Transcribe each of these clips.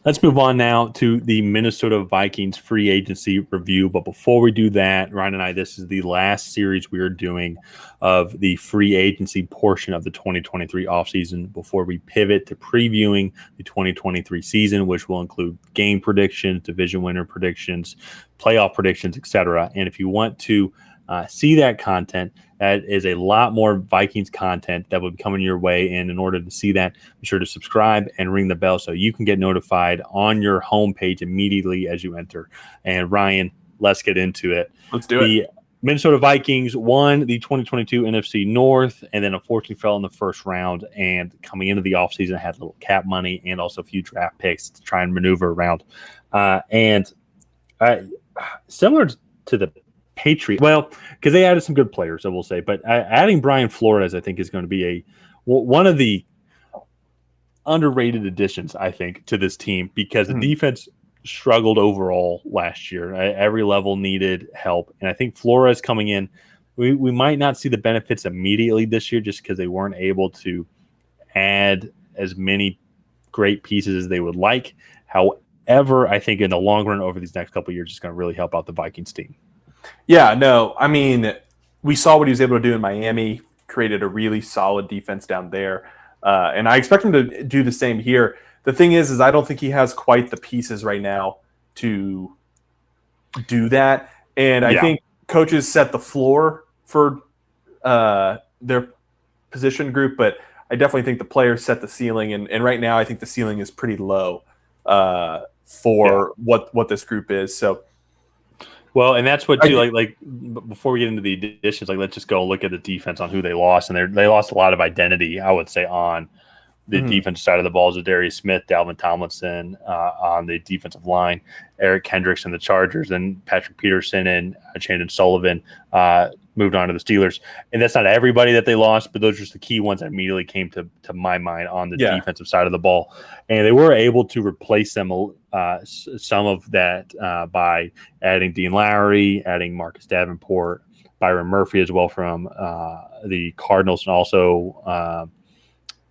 Let's move on now to the Minnesota Vikings free agency review. But before we do that, Ryan and I, this is the last series we are doing of the free agency portion of the 2023 offseason before we pivot to previewing the 2023 season, which will include game predictions, division winner predictions, playoff predictions, etc. And if you want to see that content, that is a lot more Vikings content that will be coming your way. And in order to see that, be sure to subscribe and ring the bell so you can get notified on your homepage immediately as you enter. And Ryan, let's get into it. Let's do it. Minnesota Vikings won the 2022 NFC North and then unfortunately fell in the first round. And coming into the offseason, had a little cap money and also a few draft picks to try and maneuver around. Similar to the Patriots, well, because they added some good players, I will say, but adding Brian Flores, I think, is going to be one of the underrated additions, I think, to this team because the defense struggled overall last year. Every level needed help, and I think Flores coming in, we might not see the benefits immediately this year just because they weren't able to add as many great pieces as they would like. However, I think in the long run, over these next couple of years, it's going to really help out the Vikings team. Yeah, no, I mean, we saw what he was able to do in Miami, created a really solid defense down there, and I expect him to do the same here. The thing is I don't think he has quite the pieces right now to do that, and I think coaches set the floor for their position group, but I definitely think the players set the ceiling, and right now I think the ceiling is pretty low for what this group is, so. Well, and that's what too. Like before we get into the additions, like let's just go look at the defense on who they lost, and they lost a lot of identity, I would say, on the defensive side of the ball. Darius Smith, Dalvin Tomlinson on the defensive line, Eric Kendricks in the Chargers, and Patrick Peterson and Chandon Sullivan moved on to the Steelers. And that's not everybody that they lost, but those are just the key ones that immediately came to my mind on the defensive side of the ball. And they were able to replace them some of that by adding Dean Lowry, adding Marcus Davenport, Byron Murphy as well from the Cardinals, and also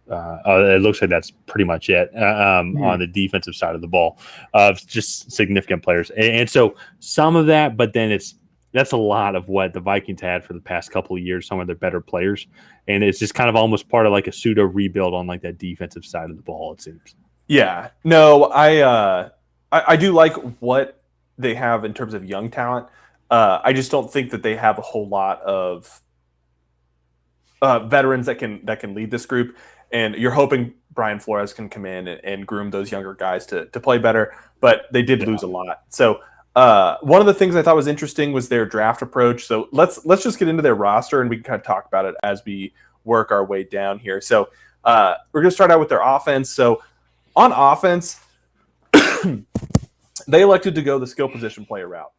it looks like that's pretty much it on the defensive side of the ball of just significant players. And so some of that, but then that's a lot of what the Vikings had for the past couple of years, some of their better players. And it's just kind of almost part of like a pseudo rebuild on like that defensive side of the ball, it seems. Yeah, no, I do like what they have in terms of young talent. I just don't think that they have a whole lot of veterans that can lead this group. And you're hoping Brian Flores can come in and groom those younger guys to play better, but they did lose a lot. So one of the things I thought was interesting was their draft approach. So let's just get into their roster and we can kind of talk about it as we work our way down here. So we're going to start out with their offense. So on offense, they elected to go the skill position player route,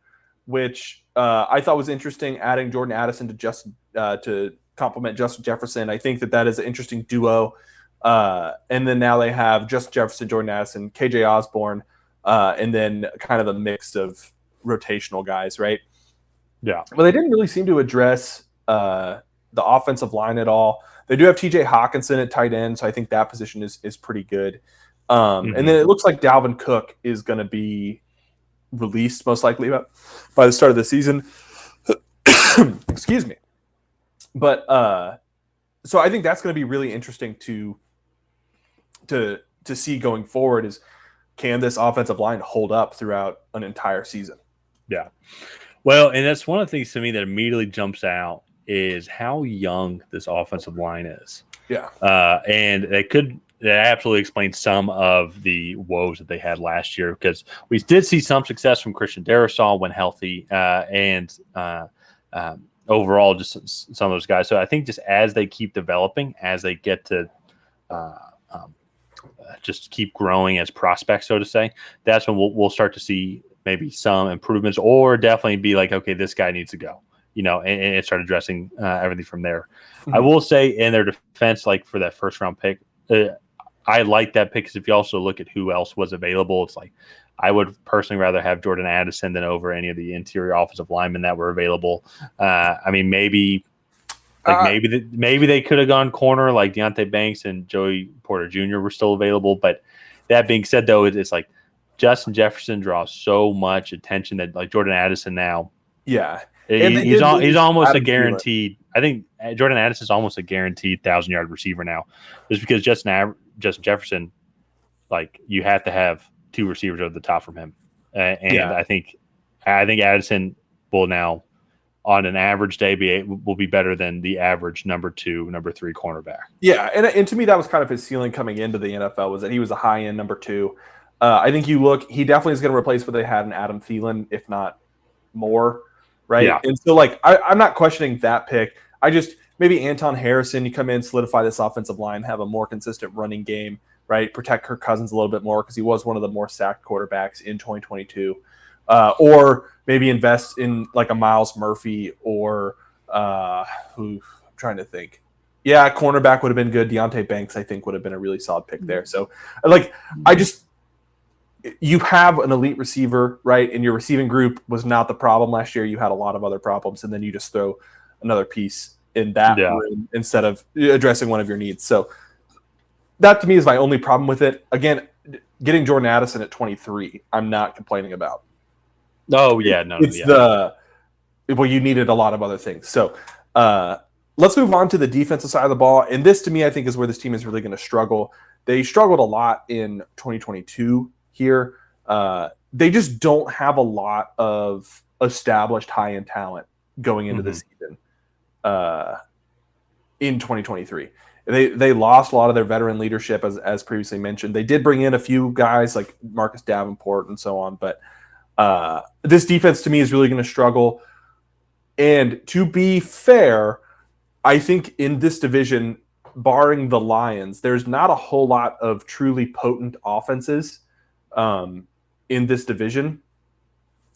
which I thought was interesting, adding Jordan Addison to complement Justin Jefferson. I think that is an interesting duo. And then now they have Justin Jefferson, Jordan Addison, KJ Osborne, and then kind of a mix of rotational guys, right? Yeah. Well, they didn't really seem to address the offensive line at all. They do have TJ Hawkinson at tight end, so I think that position is pretty good. And then it looks like Dalvin Cook is going to be released most likely by the start of the season. Excuse me. But so I think that's going to be really interesting to see going forward is can this offensive line hold up throughout an entire season? Yeah. Well, and that's one of the things to me that immediately jumps out is how young this offensive line is. Yeah. And that absolutely explains some of the woes that they had last year because we did see some success from Christian Darrisaw when healthy and overall just some of those guys. So I think just as they keep developing, as they get to just keep growing as prospects, so to say, that's when we'll start to see maybe some improvements or definitely be like, okay, this guy needs to go, and start addressing everything from there. Mm-hmm. I will say in their defense, like for that first round pick, I like that pick because if you also look at who else was available, it's like I would personally rather have Jordan Addison than over any of the interior offensive linemen that were available. I mean, maybe they could have gone corner like Deontay Banks and Joey Porter Jr. were still available. But that being said, though, it's like Justin Jefferson draws so much attention that like Jordan Addison now. Yeah. He's almost a Adam Thielen. guaranteed. I think Jordan Addison is almost a guaranteed 1,000-yard receiver now, just because Justin Jefferson, like you have to have 2 receivers over the top from him, and I think Addison will now, on an average day, will be better than the average number 2, number 3 cornerback. Yeah, and to me that was kind of his ceiling coming into the NFL, was that he was a high end number 2. I think he definitely is going to replace what they had in Adam Thielen, if not more. Right. Yeah. And so like I'm not questioning that pick. I just maybe Anton Harrison, you come in, solidify this offensive line, have a more consistent running game, right? Protect Kirk Cousins a little bit more because he was one of the more sacked quarterbacks in 2022. Or maybe invest in like a Miles Murphy or who I'm trying to think. Yeah, cornerback would have been good. Deontay Banks, I think, would have been a really solid pick there. So like you have an elite receiver, right? And your receiving group was not the problem last year. You had a lot of other problems, and then you just throw another piece in that room instead of addressing one of your needs. So that to me is my only problem with it. Again, getting Jordan Addison at 23, I'm not complaining about. Oh yeah, no, you needed a lot of other things. So let's move on to the defensive side of the ball. And this to me, I think, is where this team is really going to struggle. They struggled a lot in 2022. Here, they just don't have a lot of established high-end talent going into the season in 2023. They lost a lot of their veteran leadership, as previously mentioned. They did bring in a few guys like Marcus Davenport and so on, but this defense to me is really going to struggle. And to be fair, I think in this division, barring the Lions, there's not a whole lot of truly potent offenses in this division.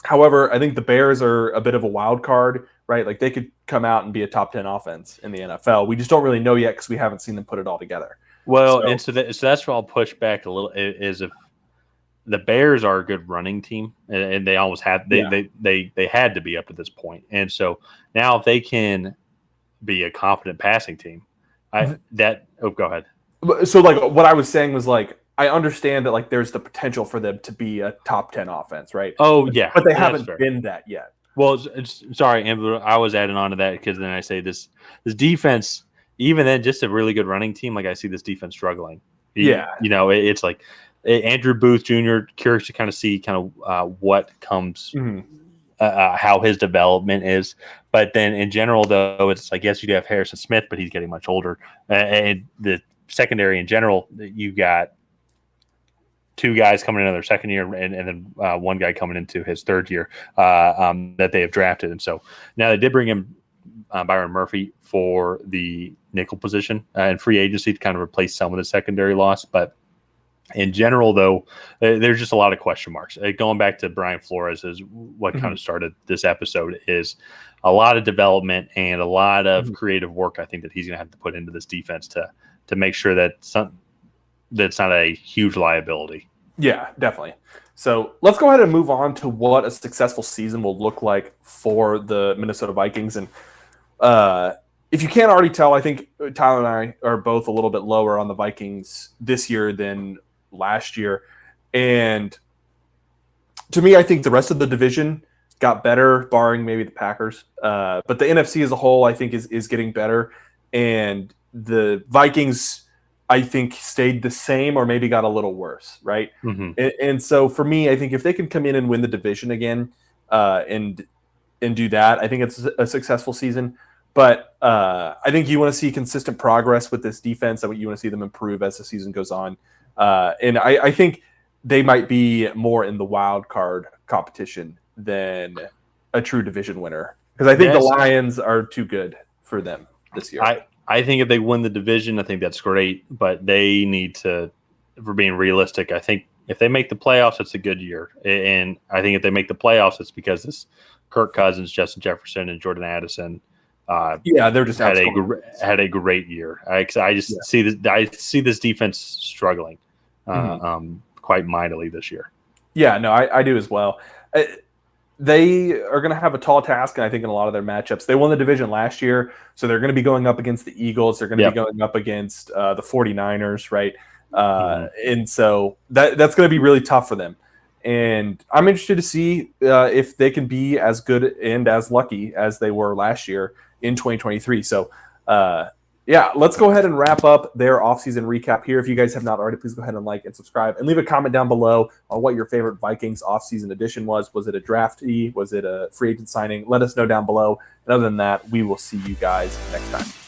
However, I think the Bears are a bit of a wild card, right? Like they could come out and be a top 10 offense in the NFL. We just don't really know yet because we haven't seen them put it all together. Well, so that's where I'll push back a little, is if the Bears are a good running team, and they always had they had to be up to this point. And so now if they can be a competent passing team, go ahead. So like what I was saying was like, I understand that like there's the potential for them to be a top 10 offense, right? Oh yeah, but they haven't been that yet. Well, sorry, Amber, I was adding on to that because then I say this defense, even then, just a really good running team. Like I see this defense struggling. It's like Andrew Booth Jr. Curious to kind of see what comes, how his development is. But then in general, though, it's like yes, you do have Harrison Smith, but he's getting much older, and the secondary in general, you got 2 guys coming in their second year and then 1 guy coming into his 3rd year that they have drafted. And so now they did bring in Byron Murphy for the nickel position and free agency to kind of replace some of the secondary loss. But in general, though, there's just a lot of question marks. Going back to Brian Flores is what kind of started this episode, is a lot of development and a lot of creative work I think that he's going to have to put into this defense to make sure that that's not a huge liability. Yeah, definitely. So let's go ahead and move on to what a successful season will look like for the Minnesota Vikings. And if you can't already tell, I think Tyler and I are both a little bit lower on the Vikings this year than last year. And to me, I think the rest of the division got better, barring maybe the Packers. But the NFC as a whole, I think, is getting better. And the Vikings, I think, stayed the same or maybe got a little worse, right? And so for me, I think if they can come in and win the division again and do that, I think it's a successful season. But I think you want to see consistent progress with this defense. You want to see them improve as the season goes on. And I think they might be more in the wild card competition than a true division winner. Because I think the Lions are too good for them this year. I think if they win the division, I think that's great. But they need to, if we're being realistic, I think if they make the playoffs, it's a good year. And I think if they make the playoffs, it's because this Kirk Cousins, Justin Jefferson, and Jordan Addison they're just had a great year. I just see this. I see this defense struggling quite mightily this year. Yeah, no, I do as well. They are going to have a tall task, and I think in a lot of their matchups. They won the division last year, so they're going to be going up against the Eagles. They're going to be going up against the 49ers, right? And so that's going to be really tough for them. And I'm interested to see if they can be as good and as lucky as they were last year in 2023. So, yeah, let's go ahead and wrap up their offseason recap here. If you guys have not already, please go ahead and like and subscribe and leave a comment down below on what your favorite Vikings offseason edition was. Was it a draftee? Was it a free agent signing? Let us know down below. And other than that, we will see you guys next time.